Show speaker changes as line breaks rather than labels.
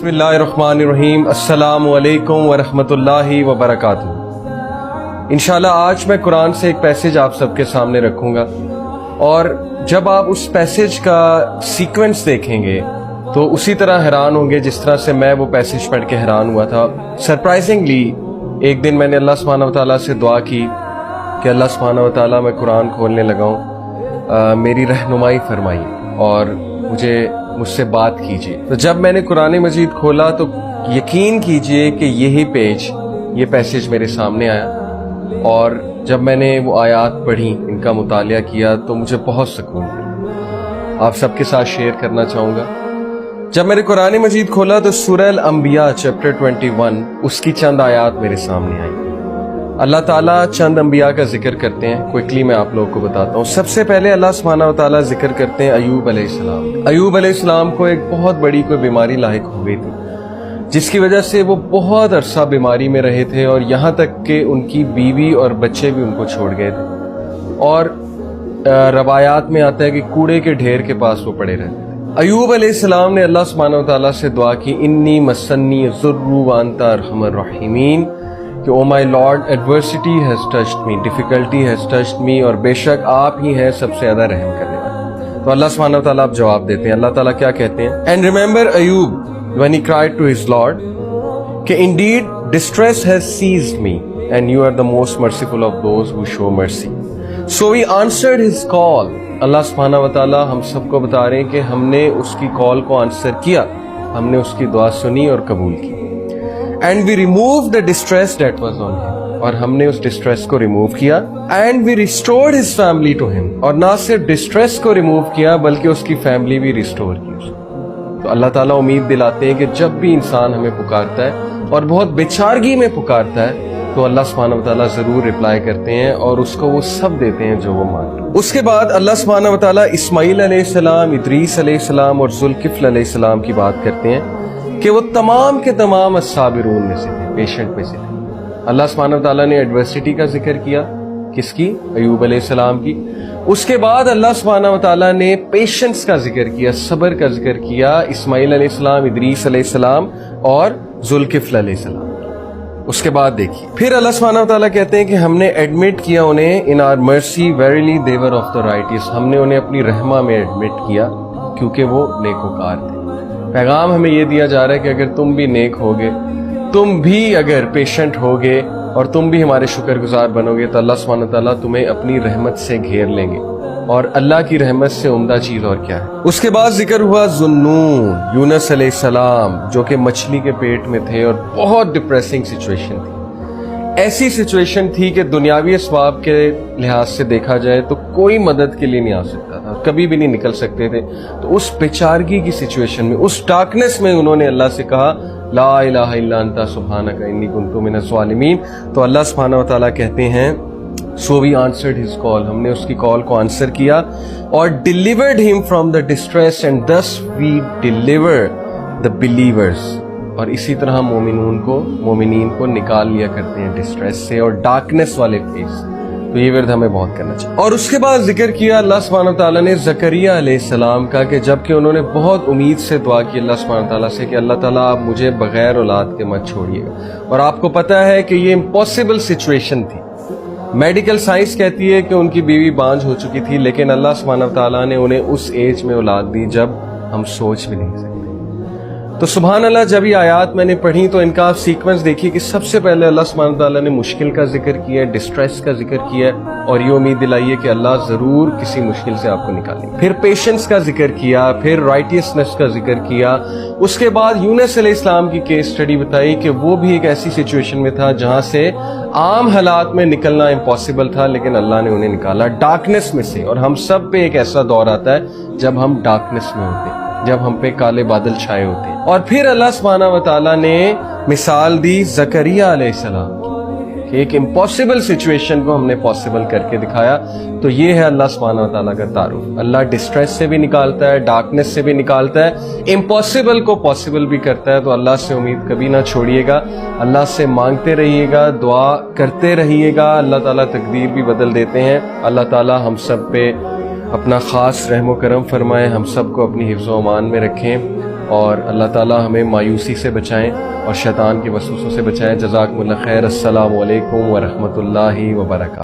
बिस्मिल्लाहिर्रहमानिर्रहीम। अस्सलामु अलैकुम वरहमतुल्लाहि वबरकातुहू। इंशाल्लाह आज मैं कुरान से एक पैसेज आप सबके सामने रखूंगा और जब आप उस पैसेज का सीक्वेंस देखेंगे तो उसी तरह हैरान होंगे जिस तरह से मैं वो पैसेज पढ़ के हैरान हुआ था। सरप्राइजिंगली एक दिन मैंने अल्लाह सुब्हानहू व तआला से दुआ की कि अल्लाह सुब्हानहू व तआला मैं कुरान खोलने लगा हूँ, मेरी रहनुमाई फरमाइए और मुझसे बात कीजिए। तो जब मैंने कुरान मजीद खोला तो यकीन कीजिए कि यही पेज, ये पैसेज मेरे सामने आया और जब मैंने वो आयात पढ़ी, इनका मुतालिया किया तो मुझे बहुत सुकून मिला। आप सबके साथ शेयर करना चाहूँगा। जब मैंने कुरान मजीद खोला तो सूरह अल-अंबिया चैप्टर 21 उसकी चंद आयात मेरे सामने आई। अल्लाह ताला चंद अंबिया का जिक्र करते हैं, क्विकली मैं आप लोगों को बताता हूँ। सबसे पहले अल्लाह सुब्हानहू व तआला जिक्र करते हैं अय्यूब अलैहिस्सलाम। अय्यूब अलैहिस्सलाम को एक बहुत बड़ी कोई बीमारी लाहिक हो गई थी जिसकी वजह से वो बहुत अरसा बीमारी में रहे थे और यहाँ तक कि उनकी बीवी और बच्चे भी उनको छोड़ गए थे और रवायात में आता है कि कूड़े के ढेर के पास वो पड़े रहते थे। अय्यूब अलैहिस्सलाम ने अल्लाह सुब्हानहू व तआला से दुआ की, इन्नी मस्सन्नी ज़ुर्रु व अंता अरहमुर राहिमीन, कि O my Lord, adversity has touched me, difficulty has touched me, और बेशक आप ही हैं सबसे ज्यादा रहम करने वाले। तो अल्लाह सुब्हानहू व तआला आप जवाब देते हैं। अल्लाह ताला क्या कहते हैं? And remember Ayyub when he cried to his Lord कि indeed distress has seized me and you are the most merciful of those who show mercy, so we answered his call. Allah सुब्हानहू व तआला हम सबको बता रहे हैं कि हमने उसकी कॉल को आंसर किया, हमने उसकी दुआ सुनी और कबूल की। And we remove the distress that was on him, और हमने उस डिस्ट्रेस को रिमूव किया। And we restored his family to him, और ना सिर्फ डिस्ट्रेस को रिमूव किया बल्कि उसकी फैमिली भी रिस्टोर की उसको। तो अल्लाह ताला उम्मीद दिलाते हैं कि जब भी इंसान हमें पुकारता है और बहुत बेचारगी में पुकारता है तो अल्लाह सुब्हानहू व तआला जरूर रिप्लाई करते हैं और उसको वो सब देते हैं जो वो मांगता है। उसके बाद अल्लाह सुब्हानहू व तआला इस्माईल अलैहिस्सलाम, इदरीस अलैहिस्सलाम और जुल्किफ्ल अलैहिस्सलाम की बात करते हैं कि वो तमाम के तमाम अस्साबिरून में से थे, पेशेंट में से थे। अल्लाह सुब्हानहू व तआला ने एडवर्सिटी का जिक्र किया, किसकी? अय्यूब अलैहिस्सलाम की। उसके बाद अल्लाह सुब्हानहू व तआला ने पेशेंस का जिक्र किया, सब्र का जिक्र किया, इस्माईल अलैहिस्सलाम, इदरीस अलैहिस्सलाम और जुल्किफ्ल अलैहिस्सलाम। उसके बाद देखिए फिर अल्लाह सुब्हानहू व तआला कहते हैं कि हमने एडमिट किया उन्हें in our mercy verily they were of the righteous, हमने उन्हें अपनी रहमा में एडमिट किया क्योंकि वो नेकोकार थे। पैगाम हमें ये दिया जा रहा है कि अगर तुम भी नेक होगे, तुम भी अगर पेशेंट होगे और तुम भी हमारे शुक्रगुजार बनोगे तो अल्लाह सुब्हानहू व तआला तुम्हें अपनी रहमत से घेर लेंगे। और अल्लाह की रहमत से उम्दा चीज और क्या है? उसके बाद जिक्र हुआ ज़ुन्नून, यूनुस अलैहिस्सलाम, जो कि मछली के पेट में थे और बहुत डिप्रेसिंग सिचुएशन थी। ऐसी सिचुएशन थी कि दुनियावी असबाब के लिहाज से देखा जाए तो कोई मदद के लिए नहीं आ सकता था, कभी भी नहीं निकल सकते थे। तो उस बेचारगी की सिचुएशन में, उस डार्कनेस में उन्होंने अल्लाह से कहा, ला इलाहा इल्ला अंता सुब्हानका इन्नी कुन्तु मिनज़ ज़ालिमीन। तो अल्लाह सुब्हानहू व तआला कहते हैं, so we answered his call, हमने उसकी कॉल को आंसर किया और delivered him from the distress and thus we deliver the believers. और इसी तरह मोमिनीन को निकाल लिया करते हैं डिस्ट्रेस से और डार्कनेस वाले फेस। तो ये विर्द हमें बहुत करना चाहिए। और उसके बाद जिक्र किया अल्लाह सुब्हानहू व तआला ने ज़करिया अलैहिस्सलाम का, कि जबकि उन्होंने बहुत उम्मीद से दुआ की अल्लाह सुब्हानहू व तआला से कि अल्लाह ताला आप मुझे बगैर औलाद के मत छोड़िएगा। और आपको पता है कि ये इम्पॉसिबल सिचुएशन थी। मेडिकल साइंस कहती है कि उनकी बीवी बांझ हो चुकी थी, लेकिन अल्लाह सुब्हानहू व तआला ने उन्हें उस एज में औलाद दी जब हम सोच भी नहीं सकते। तो सुभान अल्लाह, जब ये आयात मैंने पढ़ी तो इनका आप सीक्वेंस देखिए कि सबसे पहले अल्लाह सुब्हानहू व तआला ने मुश्किल का जिक्र किया, डिस्ट्रेस का जिक्र किया और ये उम्मीद दिलाई है कि अल्लाह जरूर किसी मुश्किल से आपको निकालेंगे। फिर पेशेंस का जिक्र किया, फिर राइटियसनेस का जिक्र किया। उसके बाद यूनुस अलैहिस्सलाम की केस स्टडी बताई कि वो भी एक ऐसी सिचुएशन में था जहां से आम हालात में निकलना इम्पॉसिबल था, लेकिन अल्लाह ने उन्हें निकाला डार्कनेस में से। और हम सब पे एक ऐसा दौर आता है जब हम डार्कनेस में होते हैं, जब हम पे काले बादल छाए होते हैं। और फिर अल्लाह सुब्हानहू व तआला ने मिसाल दी ज़करिया अलैहिस्सलाम की, एक इम्पॉसिबल सिचुएशन को हमने पॉसिबल करके दिखाया। तो ये है अल्लाह सुब्हानहू व तआला का तारुफ। अल्लाह डिस्ट्रेस से भी निकालता है, डार्कनेस से भी निकालता है, इम्पॉसिबल को पॉसिबल भी करता है। तो अल्लाह से उम्मीद कभी ना छोड़िएगा, अल्लाह से मांगते रहिएगा, दुआ करते रहिएगा। अल्लाह ताला तकदीर भी बदल देते हैं। अल्लाह ताला हम सब पे अपना खास रहमो करम फरमाए, हम सबको अपनी हिफ्ज़ व अमान में रखें। اور اللہ تعالی ہمیں مایوسی سے بچائیں اور شیطان کے وسوسوں سے بچائیں. جزاکم اللہ خیر. السلام علیکم ورحمۃ اللہ وبرکاتہ.